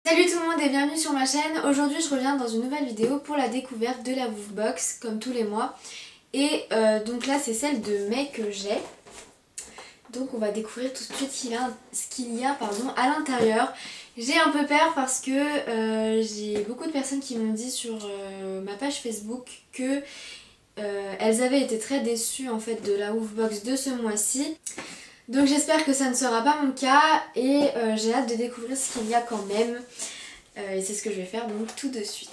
Salut tout le monde et bienvenue sur ma chaîne. Aujourd'hui je reviens dans une nouvelle vidéo pour la découverte de la Woofbox comme tous les mois. Et donc là c'est celle de mai que j'ai. Donc on va découvrir tout de suite ce qu'il y a à l'intérieur. J'ai un peu peur parce que j'ai beaucoup de personnes qui m'ont dit sur ma page Facebook que elles avaient été très déçues en fait de la Woofbox de ce mois-ci. Donc j'espère que ça ne sera pas mon cas et j'ai hâte de découvrir ce qu'il y a quand même. Et c'est ce que je vais faire donc tout de suite.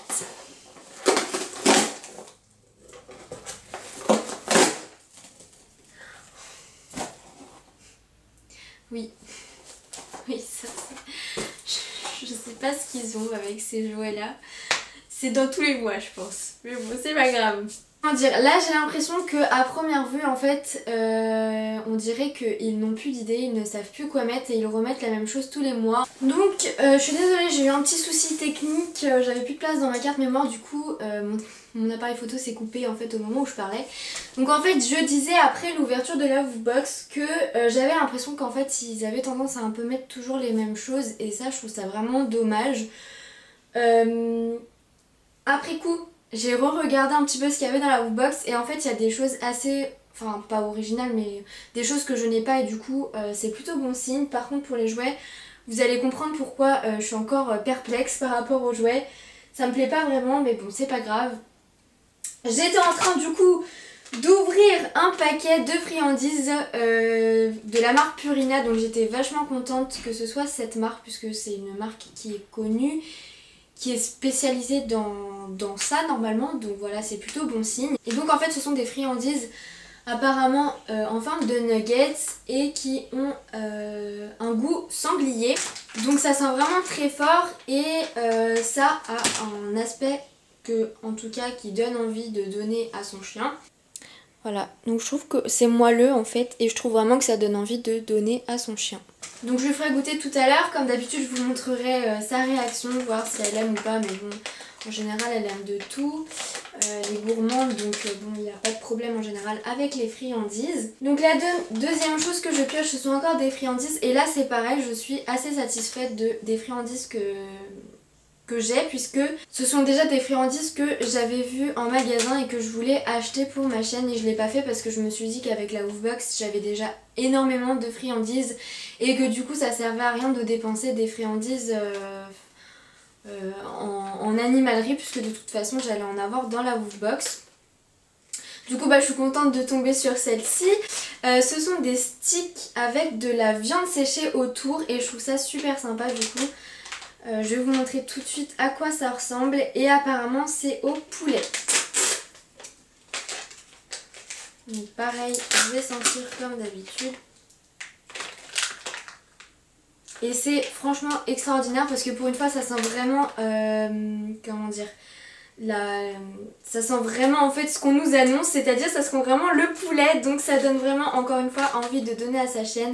Oui, oui ça je sais pas ce qu'ils ont avec ces jouets là. C'est dans tous les mois je pense. Mais bon c'est pas grave. Là j'ai l'impression qu'à première vue en fait on dirait qu'ils n'ont plus d'idées, ils ne savent plus quoi mettre et ils remettent la même chose tous les mois. Donc je suis désolée, j'ai eu un petit souci technique, j'avais plus de place dans ma carte mémoire, du coup mon appareil photo s'est coupé en fait au moment où je parlais. Donc en fait je disais après l'ouverture de la Woofbox que j'avais l'impression qu'en fait ils avaient tendance à un peu mettre toujours les mêmes choses et ça je trouve ça vraiment dommage. Après coup j'ai re-regardé un petit peu ce qu'il y avait dans la Woofbox et en fait il y a des choses assez, enfin pas originales mais des choses que je n'ai pas et du coup c'est plutôt bon signe. Par contre pour les jouets vous allez comprendre pourquoi je suis encore perplexe par rapport aux jouets. Ça me plaît pas vraiment mais bon c'est pas grave. J'étais en train du coup d'ouvrir un paquet de friandises de la marque Purina, donc j'étais vachement contente que ce soit cette marque puisque c'est une marque qui est connue, qui est spécialisée dans ça normalement, donc voilà c'est plutôt bon signe. Et donc en fait ce sont des friandises apparemment en forme de nuggets et qui ont un goût sanglier. Donc ça sent vraiment très fort et ça a un aspect en tout cas qui donne envie de donner à son chien. Voilà, donc je trouve que c'est moelleux en fait et je trouve vraiment que ça donne envie de donner à son chien. Donc je lui ferai goûter tout à l'heure, comme d'habitude je vous montrerai sa réaction, voir si elle aime ou pas, mais bon en général elle aime de tout. Elle est gourmande donc bon il n'y a pas de problème en général avec les friandises. Donc la deuxième chose que je pioche ce sont encore des friandises et là c'est pareil, je suis assez satisfaite des friandises que j'ai puisque ce sont déjà des friandises que j'avais vues en magasin et que je voulais acheter pour ma chaîne et je l'ai pas fait parce que je me suis dit qu'avec la Woofbox j'avais déjà énormément de friandises et que du coup ça servait à rien de dépenser des friandises en animalerie puisque de toute façon j'allais en avoir dans la Woofbox. Du coup je suis contente de tomber sur celle-ci. Ce sont des sticks avec de la viande séchée autour et je trouve ça super sympa du coup. Je vais vous montrer tout de suite à quoi ça ressemble et apparemment c'est au poulet. Donc pareil, je vais sentir comme d'habitude. Et c'est franchement extraordinaire parce que pour une fois ça sent vraiment, comment dire, ça sent vraiment en fait ce qu'on nous annonce, c'est-à-dire ça sent vraiment le poulet, donc ça donne vraiment encore une fois envie de donner à sa chienne.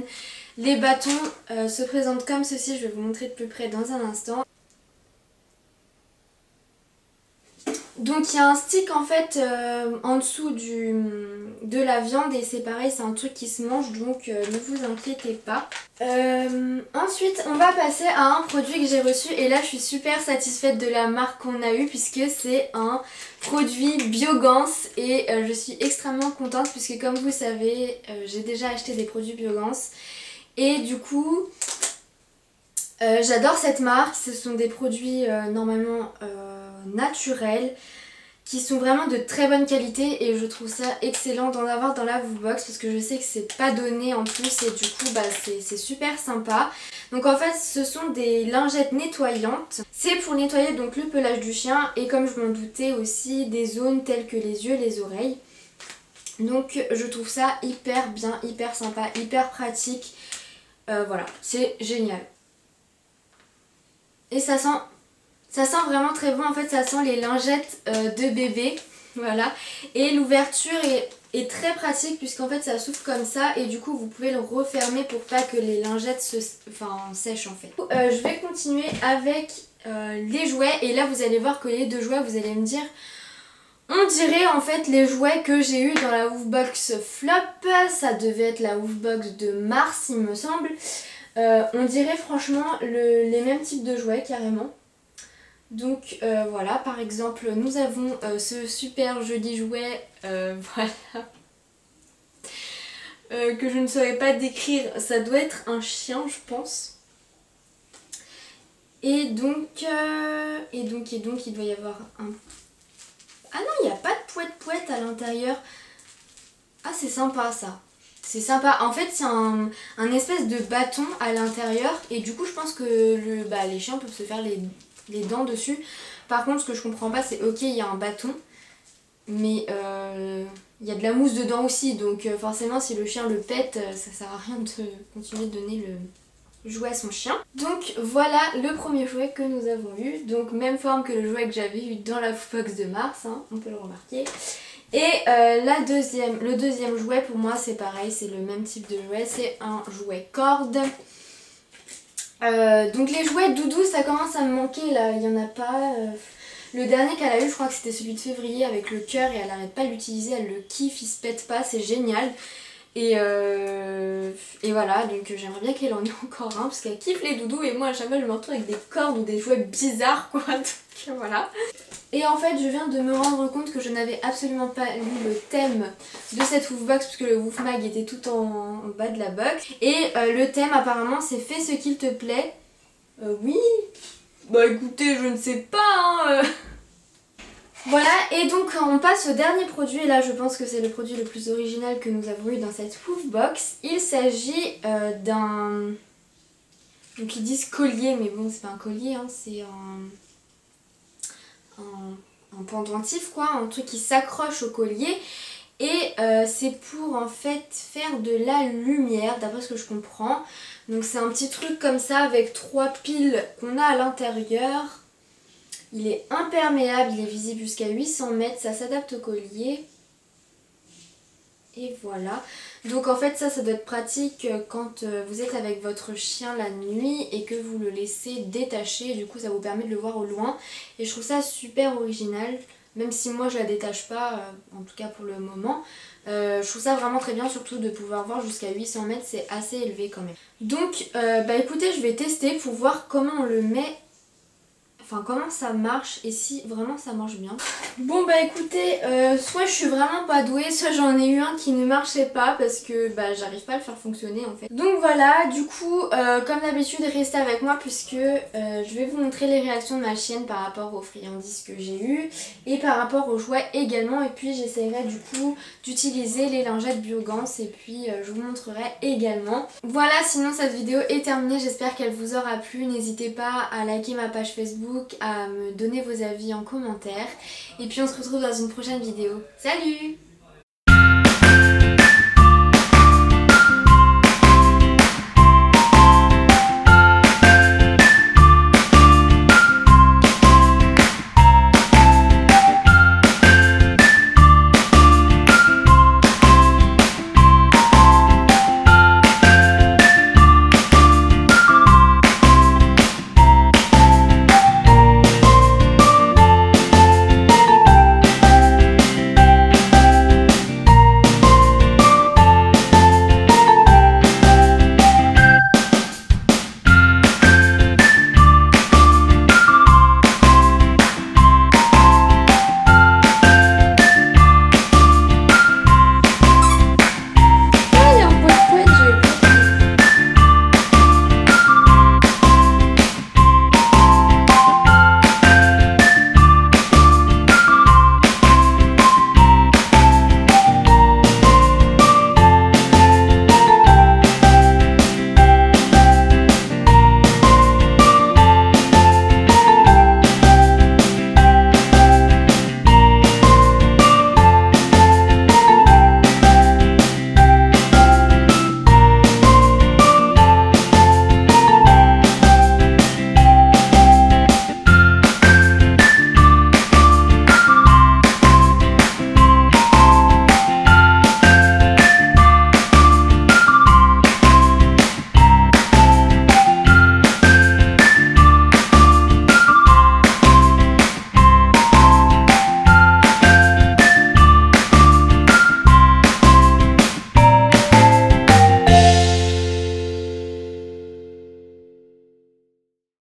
Les bâtons se présentent comme ceci, je vais vous montrer de plus près dans un instant. Donc il y a un stick en fait en dessous de la viande et c'est pareil, c'est un truc qui se mange donc ne vous inquiétez pas. Ensuite on va passer à un produit que j'ai reçu et là je suis super satisfaite de la marque qu'on a eu puisque c'est un produit Biogans et je suis extrêmement contente puisque comme vous savez j'ai déjà acheté des produits Biogans. Et du coup j'adore cette marque, ce sont des produits normalement naturels qui sont vraiment de très bonne qualité et je trouve ça excellent d'en avoir dans la Woofbox parce que je sais que c'est pas donné en plus et du coup c'est super sympa. Donc en fait ce sont des lingettes nettoyantes, c'est pour nettoyer donc le pelage du chien et comme je m'en doutais aussi des zones telles que les yeux, les oreilles. Donc je trouve ça hyper bien, hyper sympa, hyper pratique. Voilà, c'est génial. Et ça sent vraiment très bon, en fait ça sent les lingettes de bébé, voilà. Et l'ouverture est très pratique puisqu'en fait ça s'ouvre comme ça et du coup vous pouvez le refermer pour pas que les lingettes sèchent en fait. Je vais continuer avec les jouets et là vous allez voir que les deux jouets vous allez me dire... On dirait en fait les jouets que j'ai eu dans la Woofbox Flop, ça devait être la Woofbox de mars il me semble. On dirait franchement les mêmes types de jouets carrément. Donc voilà, par exemple nous avons ce super joli jouet, voilà, que je ne saurais pas décrire, ça doit être un chien je pense. Et donc il doit y avoir un... Ah non, il n'y a pas de pouette à l'intérieur. Ah c'est sympa ça. C'est sympa. En fait c'est un espèce de bâton à l'intérieur. Et du coup je pense que les chiens peuvent se faire les dents dessus. Par contre ce que je comprends pas c'est ok il y a un bâton. Mais il y a de la mousse dedans aussi. Donc forcément si le chien le pète ça sert à rien de continuer de donner le jouet à son chien. Donc voilà le premier jouet que nous avons eu. Donc même forme que le jouet que j'avais eu dans la box de mars, hein, on peut le remarquer. Et le deuxième jouet pour moi c'est pareil, c'est le même type de jouet, c'est un jouet corde. Donc les jouets doudou ça commence à me manquer là, il n'y en a pas. Le dernier qu'elle a eu je crois que c'était celui de février avec le cœur et elle n'arrête pas de l'utiliser, elle le kiffe, il se pète pas, c'est génial. Et voilà, donc j'aimerais bien qu'elle en ait encore un parce qu'elle kiffe les doudous et moi à chaque fois je me retrouve avec des cordes ou des jouets bizarres quoi, donc voilà. Et en fait je viens de me rendre compte que je n'avais absolument pas lu le thème de cette Woofbox puisque le Woof Mag était tout en bas de la box. Et le thème apparemment c'est fais ce qu'il te plaît. Oui, bah écoutez je ne sais pas hein. Voilà, et donc on passe au dernier produit, et là je pense que c'est le produit le plus original que nous avons eu dans cette Woofbox. Il s'agit d'un... Donc ils disent collier, mais bon c'est pas un collier, hein, c'est un pendentif quoi, un truc qui s'accroche au collier. Et c'est pour en fait faire de la lumière, d'après ce que je comprends. Donc c'est un petit truc comme ça avec 3 piles qu'on a à l'intérieur. Il est imperméable, il est visible jusqu'à 800 mètres, ça s'adapte au collier. Et voilà. Donc en fait ça doit être pratique quand vous êtes avec votre chien la nuit et que vous le laissez détacher. Du coup ça vous permet de le voir au loin. Et je trouve ça super original. Même si moi je la détache pas, en tout cas pour le moment. Je trouve ça vraiment très bien, surtout de pouvoir voir jusqu'à 800 mètres, c'est assez élevé quand même. Donc écoutez, je vais tester pour voir comment on le met. Enfin comment ça marche et si vraiment ça marche bien. Bon écoutez, soit je suis vraiment pas douée, soit j'en ai eu un qui ne marchait pas parce que j'arrive pas à le faire fonctionner en fait. Donc voilà, du coup comme d'habitude restez avec moi puisque je vais vous montrer les réactions de ma chienne par rapport aux friandises que j'ai eues et par rapport aux jouets également. Et puis j'essaierai du coup d'utiliser les lingettes Biogans et puis je vous montrerai également. Voilà, sinon cette vidéo est terminée, j'espère qu'elle vous aura plu. N'hésitez pas à liker ma page Facebook, à me donner vos avis en commentaire. Et puis on se retrouve dans une prochaine vidéo. Salut!